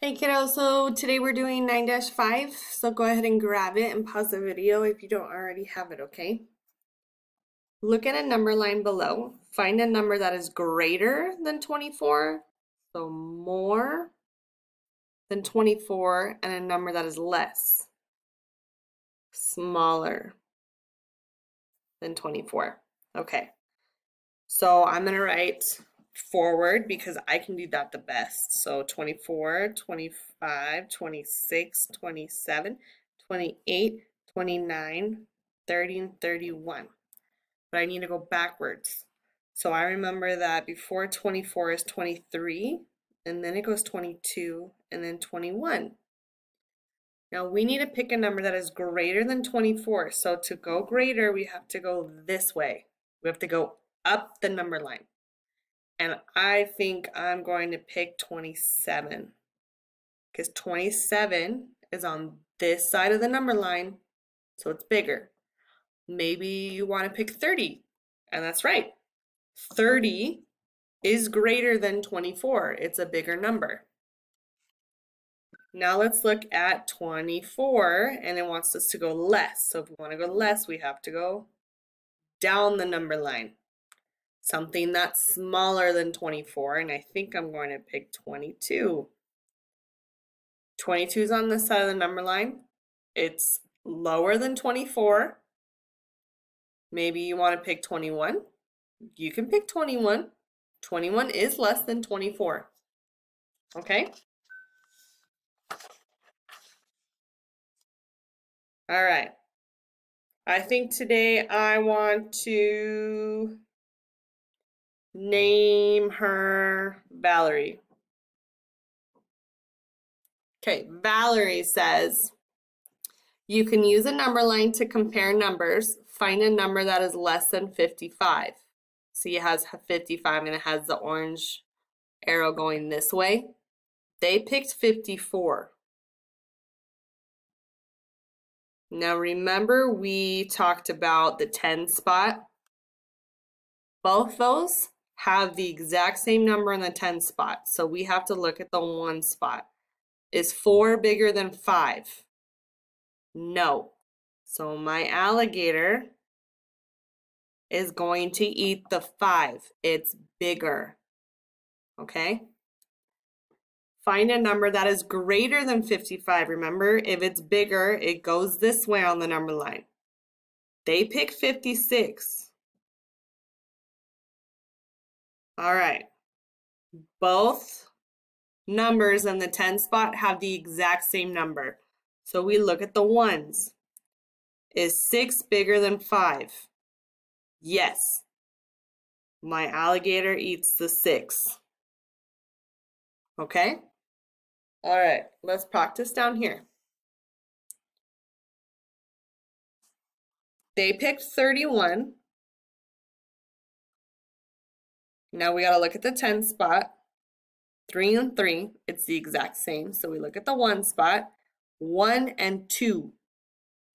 Hey kiddo, so today we're doing 9-5, so go ahead and grab it and pause the video if you don't already have it, okay? Look at a number line below. Find a number that is greater than 24, so more than 24, and a number that is less, smaller than 24. Okay, so I'm gonna write forward because I can do that the best. So 24, 25, 26, 27, 28, 29, 30, and 31. But I need to go backwards. So I remember that before 24 is 23, and then it goes 22, and then 21. Now we need to pick a number that is greater than 24. So to go greater, we have to go this way. We have to go up the number line. And I think I'm going to pick 27 because 27 is on this side of the number line, so it's bigger. Maybe you want to pick 30, and that's right. 30 is greater than 24. It's a bigger number. Now let's look at 24, and it wants us to go less. So if we want to go less, we have to go down the number line. Something that's smaller than 24, and I think I'm going to pick 22. 22 is on this side of the number line. It's lower than 24. Maybe you want to pick 21. You can pick 21. 21 is less than 24. Okay? All right. I think today I want to name her Valerie. Okay, Valerie says, you can use a number line to compare numbers. Find a number that is less than 55. See, it has 55 and it has the orange arrow going this way. They picked 54. Now remember we talked about the 10 spot. Both those have the exact same number in the 10 spot. So we have to look at the 1 spot. Is 4 bigger than 5? No. So my alligator is going to eat the 5. It's bigger. Okay? Find a number that is greater than 55. Remember, if it's bigger, it goes this way on the number line. They pick 56. All right. Both numbers in the 10 spot have the exact same number. So we look at the ones. Is 6 bigger than 5? Yes. My alligator eats the 6. Okay? All right, let's practice down here. They picked 31. Now we got to look at the 10 spot. 3 and 3, it's the exact same. So we look at the 1 spot. 1 and 2.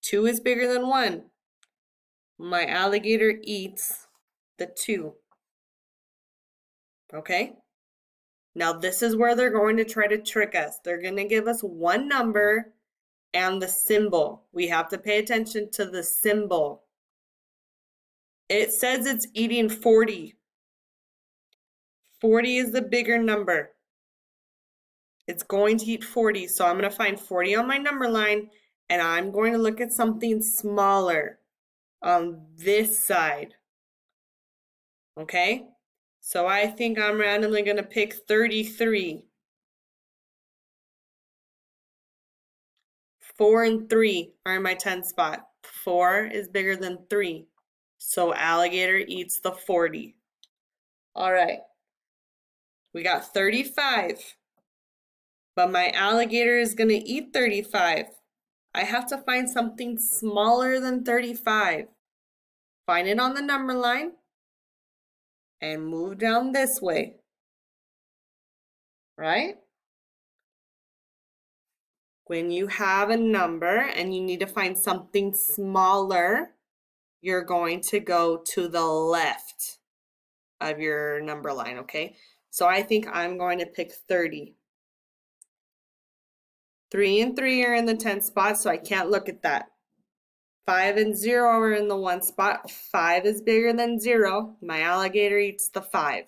2 is bigger than 1. My alligator eats the 2. Okay? Now this is where they're going to try to trick us. They're going to give us one number and the symbol. We have to pay attention to the symbol. It says it's eating 40. 40 is the bigger number. It's going to eat 40, so I'm going to find 40 on my number line, and I'm going to look at something smaller on this side. Okay? So I think I'm randomly going to pick 33. 4 and 3 are in my 10 spot. 4 is bigger than 3, so alligator eats the 40. All right. We got 35. But my alligator is going to eat 35. I have to find something smaller than 35. Find it on the number line and move down this way. Right? When you have a number and you need to find something smaller, you're going to go to the left of your number line, okay? So I think I'm going to pick 30. 3 and 3 are in the 10 spot, so I can't look at that. 5 and 0 are in the 1 spot. 5 is bigger than 0. My alligator eats the 5.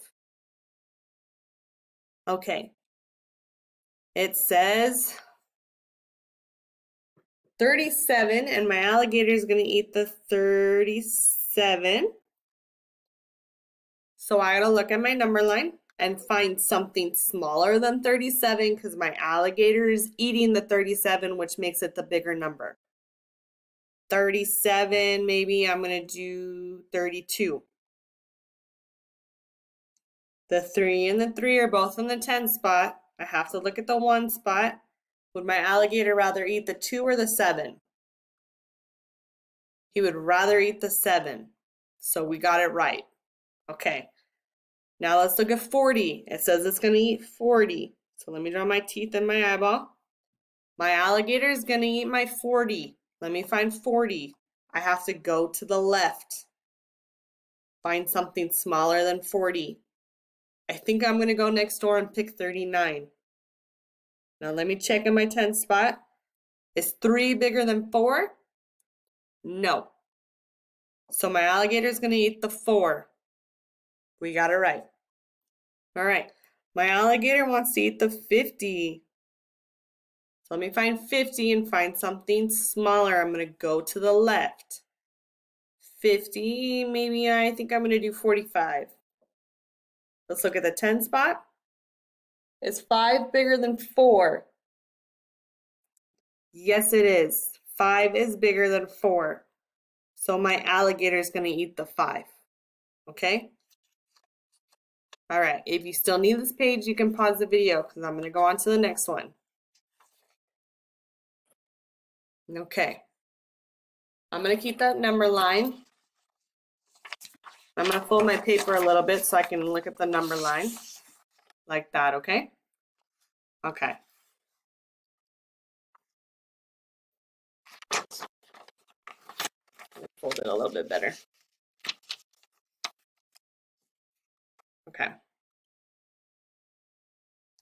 Okay. It says 37, and my alligator is going to eat the 37. So I gotta look at my number line and find something smaller than 37 because my alligator is eating the 37, which makes it the bigger number. 37, maybe I'm gonna do 32. The 3 and the 3 are both in the 10 spot. I have to look at the 1 spot. Would my alligator rather eat the 2 or the 7? He would rather eat the 7. So we got it right. Okay. Now let's look at 40. It says it's going to eat 40. So let me draw my teeth and my eyeball. My alligator is going to eat my 40. Let me find 40. I have to go to the left. Find something smaller than 40. I think I'm going to go next door and pick 39. Now let me check in my 10 spot. Is 3 bigger than 4? No. So my alligator is going to eat the 4. We got it right. All right. My alligator wants to eat the 50. So let me find 50 and find something smaller. I'm going to go to the left. 50, maybe I think I'm going to do 45. Let's look at the 10 spot. Is 5 bigger than 4? Yes, it is. 5 is bigger than 4. So my alligator is going to eat the 5. Okay? All right. If you still need this page, you can pause the video because I'm going to go on to the next one. Okay. I'm going to keep that number line. I'm going to fold my paper a little bit so I can look at the number line like that, okay? Okay. Fold it a little bit better. Okay.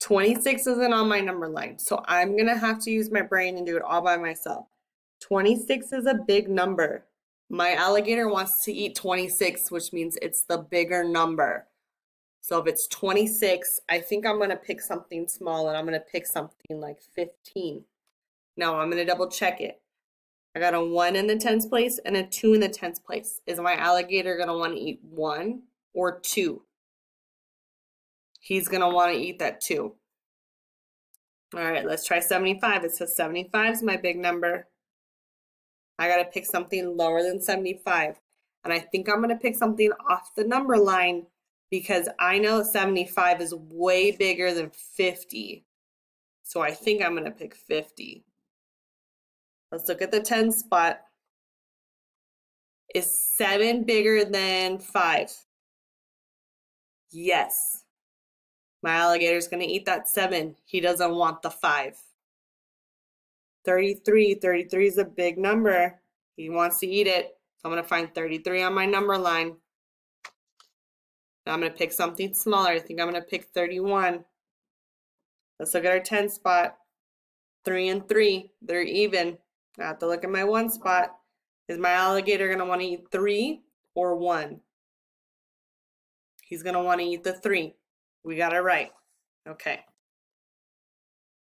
26 isn't on my number line, so I'm going to have to use my brain and do it all by myself. 26 is a big number. My alligator wants to eat 26, which means it's the bigger number. So if it's 26, I think I'm going to pick something small, and I'm going to pick something like 15. Now I'm going to double check it. I got a 1 in the 10th place and a 2 in the 10th place. Is my alligator going to want to eat 1 or 2? He's going to want to eat that 2. All right, let's try 75. It says 75 is my big number. I got to pick something lower than 75. And I think I'm going to pick something off the number line because I know 75 is way bigger than 50. So I think I'm going to pick 50. Let's look at the 10 spot. Is 7 bigger than 5? Yes. My alligator's going to eat that 7. He doesn't want the 5. 33. 33 is a big number. He wants to eat it. So I'm going to find 33 on my number line. Now I'm going to pick something smaller. I think I'm going to pick 31. Let's look at our 10 spot. 3 and 3. They're even. I have to look at my 1 spot. Is my alligator going to want to eat 3 or 1? He's going to want to eat the 3. We got it right. Okay.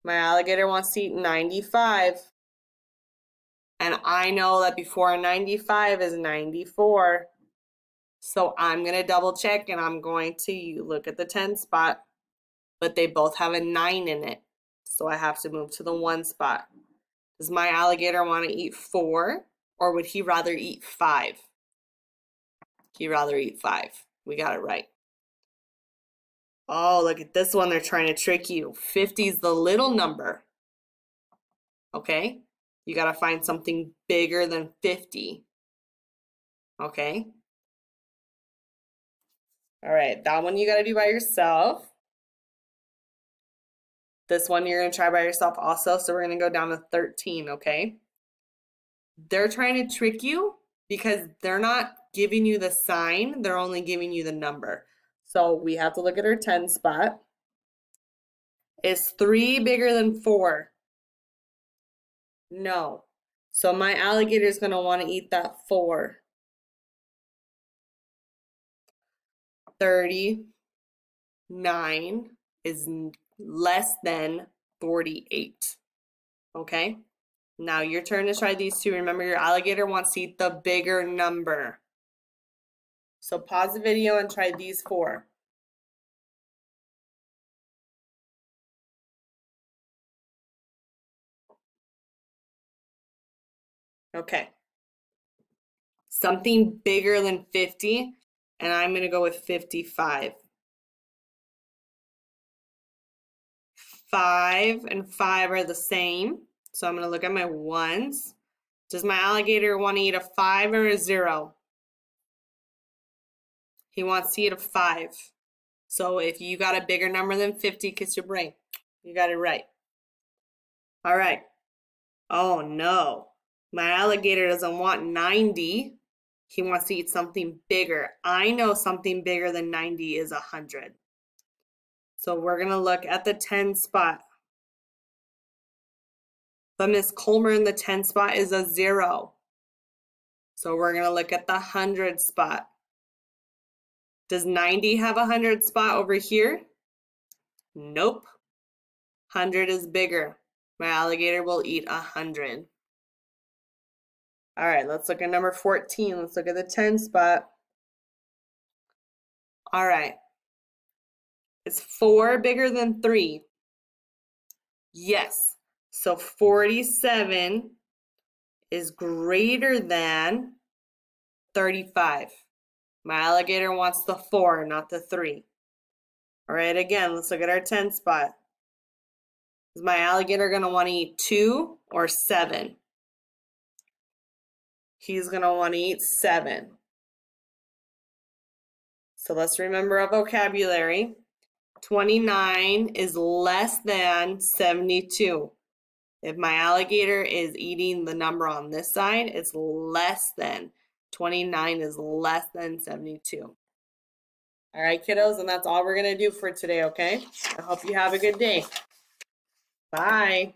My alligator wants to eat 95. And I know that before 95 is 94. So I'm going to double check and I'm going to look at the 10 spot. But they both have a 9 in it. So I have to move to the 1 spot. Does my alligator want to eat 4 or would he rather eat 5? He'd rather eat 5. We got it right. Oh, look at this one. They're trying to trick you. 50 is the little number. Okay? You got to find something bigger than 50. Okay? All right, that one you got to do by yourself. This one you're going to try by yourself also. So we're going to go down to 13, okay? They're trying to trick you because they're not giving you the sign. They're only giving you the number. So we have to look at our 10 spot. Is 3 bigger than 4? No. So my alligator is going to want to eat that 4. 39 is less than 48. Okay? Now your turn to try these two. Remember, your alligator wants to eat the bigger number. So pause the video and try these 4. Okay. Something bigger than 50, and I'm going to go with 55. 5 and 5 are the same, so I'm going to look at my ones. Does my alligator want to eat a 5 or a 0? He wants to eat a 5. So if you got a bigger number than 50, kiss your brain. You got it right. All right. Oh no. My alligator doesn't want 90. He wants to eat something bigger. I know something bigger than 90 is 100. So we're going to look at the 10 spot. But Ms. Colburn, the 10 spot is a 0. So we're going to look at the 100 spot. Does 90 have a 100 spot over here? Nope. 100 is bigger. My alligator will eat 100. All right, let's look at number 14. Let's look at the 10 spot. All right. Is 4 bigger than 3? Yes. So 47 is greater than 35. My alligator wants the 4, not the 3. All right, again, let's look at our 10 spot. Is my alligator going to want to eat 2 or 7? He's going to want to eat 7. So let's remember our vocabulary. 29 is less than 72. If my alligator is eating the number on this side, it's less than. 29 is less than 72. All right, kiddos, and that's all we're going to do for today, okay? I hope you have a good day. Bye.